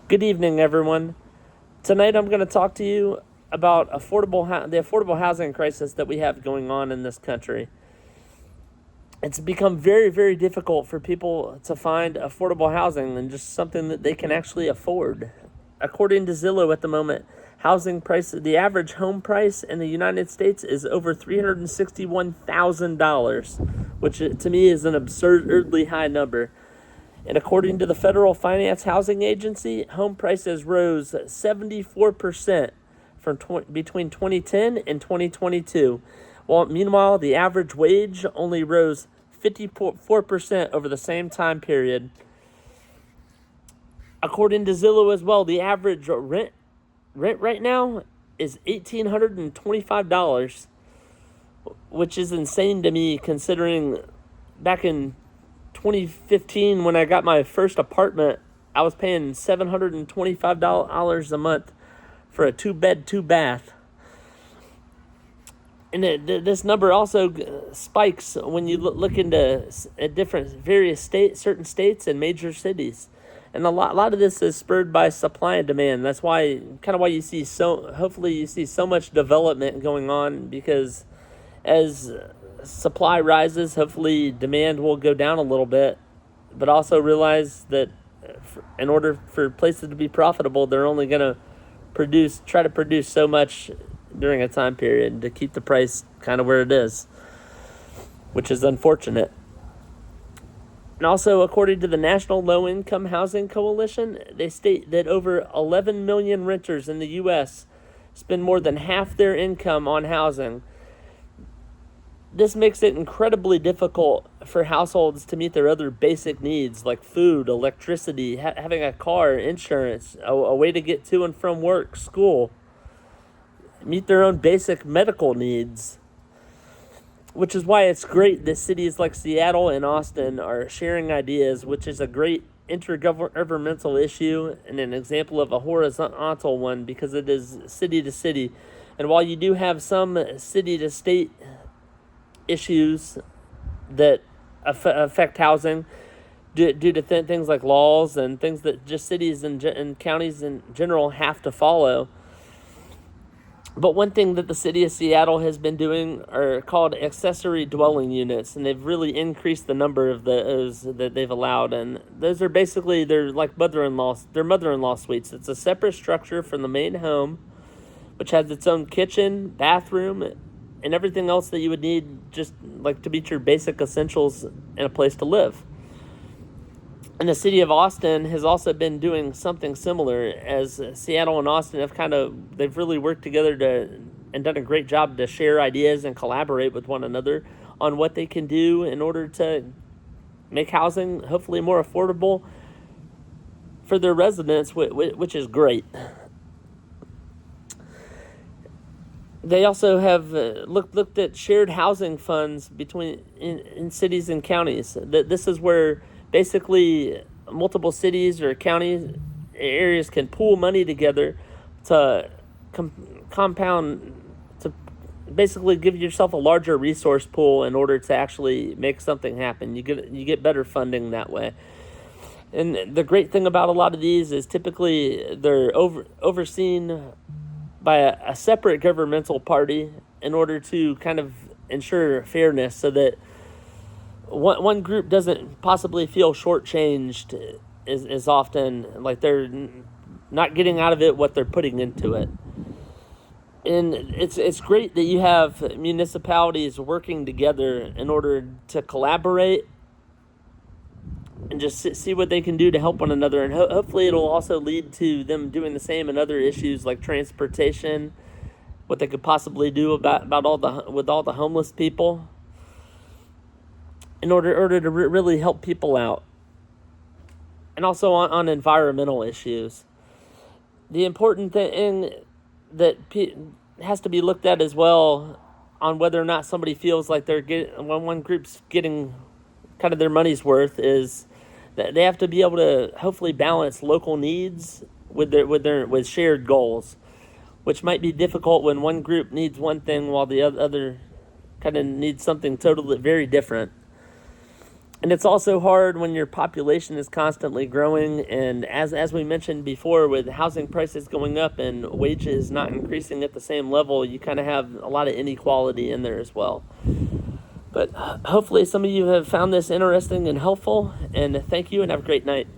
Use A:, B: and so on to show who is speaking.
A: Good evening, everyone. Tonight, I'm going to talk to you about the affordable housing crisis that we have going on in this country. It's become very, very difficult for people to find affordable housing and just something that they can actually afford. According to Zillow, at the moment, the average home price in the United States is over $361,000, which to me is an absurdly high number. And according to the Federal Finance Housing Agency, home prices rose 74% between 2010 and 2022. While meanwhile, the average wage only rose 54% over the same time period. According to Zillow as well, the average rent right now is $1,825, which is insane to me considering back in 2015, when I got my first apartment, I was paying $725 a month for a 2-bed, 2-bath. And this number also spikes when you look into certain states and major cities. And a lot of this is spurred by supply and demand. That's why you see hopefully you see so much development going on, because as supply rises, hopefully demand will go down a little bit, but also realize that in order for places to be profitable, they're only going to try to produce so much during a time period to keep the price kind of where it is, which is unfortunate. And also, according to the National Low Income Housing Coalition, they state that over 11 million renters in the U.S. spend more than half their income on housing. This makes it incredibly difficult for households to meet their other basic needs like food, electricity, having a car, insurance, a way to get to and from work, school, meet their own basic medical needs. Which is why it's great that cities like Seattle and Austin are sharing ideas, which is a great intergovernmental issue and an example of a horizontal one, because it is city to city. And while you do have some city to state issues that affect housing due to things like laws and things that just cities and counties in general have to follow. But one thing that the city of Seattle has been doing are called accessory dwelling units, and they've really increased the number of those that they've allowed. And those are basically, they're like mother-in-law suites. It's a separate structure from the main home, which has its own kitchen, bathroom, and everything else that you would need just like to meet your basic essentials in a place to live. And the city of Austin has also been doing something similar, as Seattle and Austin they've really worked together and done a great job to share ideas and collaborate with one another on what they can do in order to make housing hopefully more affordable for their residents, which is great. They also have looked at shared housing funds in cities and counties. This is where basically multiple cities or counties areas can pool money together to compound, to basically give yourself a larger resource pool in order to actually make something happen. You get better funding that way. And the great thing about a lot of these is typically they're overseen by a separate governmental party in order to kind of ensure fairness, so that one group doesn't possibly feel shortchanged is often like they're not getting out of it what they're putting into it. And it's great that you have municipalities working together in order to collaborate and just see what they can do to help one another. And hopefully it'll also lead to them doing the same in other issues like transportation, what they could possibly do about all the homeless people, in order to really help people out. And also on environmental issues. The important thing that has to be looked at as well on whether or not somebody feels like when one group's getting kind of their money's worth is that they have to be able to hopefully balance local needs with shared goals, which might be difficult when one group needs one thing while the other kind of needs something totally very different. And it's also hard when your population is constantly growing, and as we mentioned before, with housing prices going up and wages not increasing at the same level, you kind of have a lot of inequality in there as well. But hopefully some of you have found this interesting and helpful, and thank you and have a great night.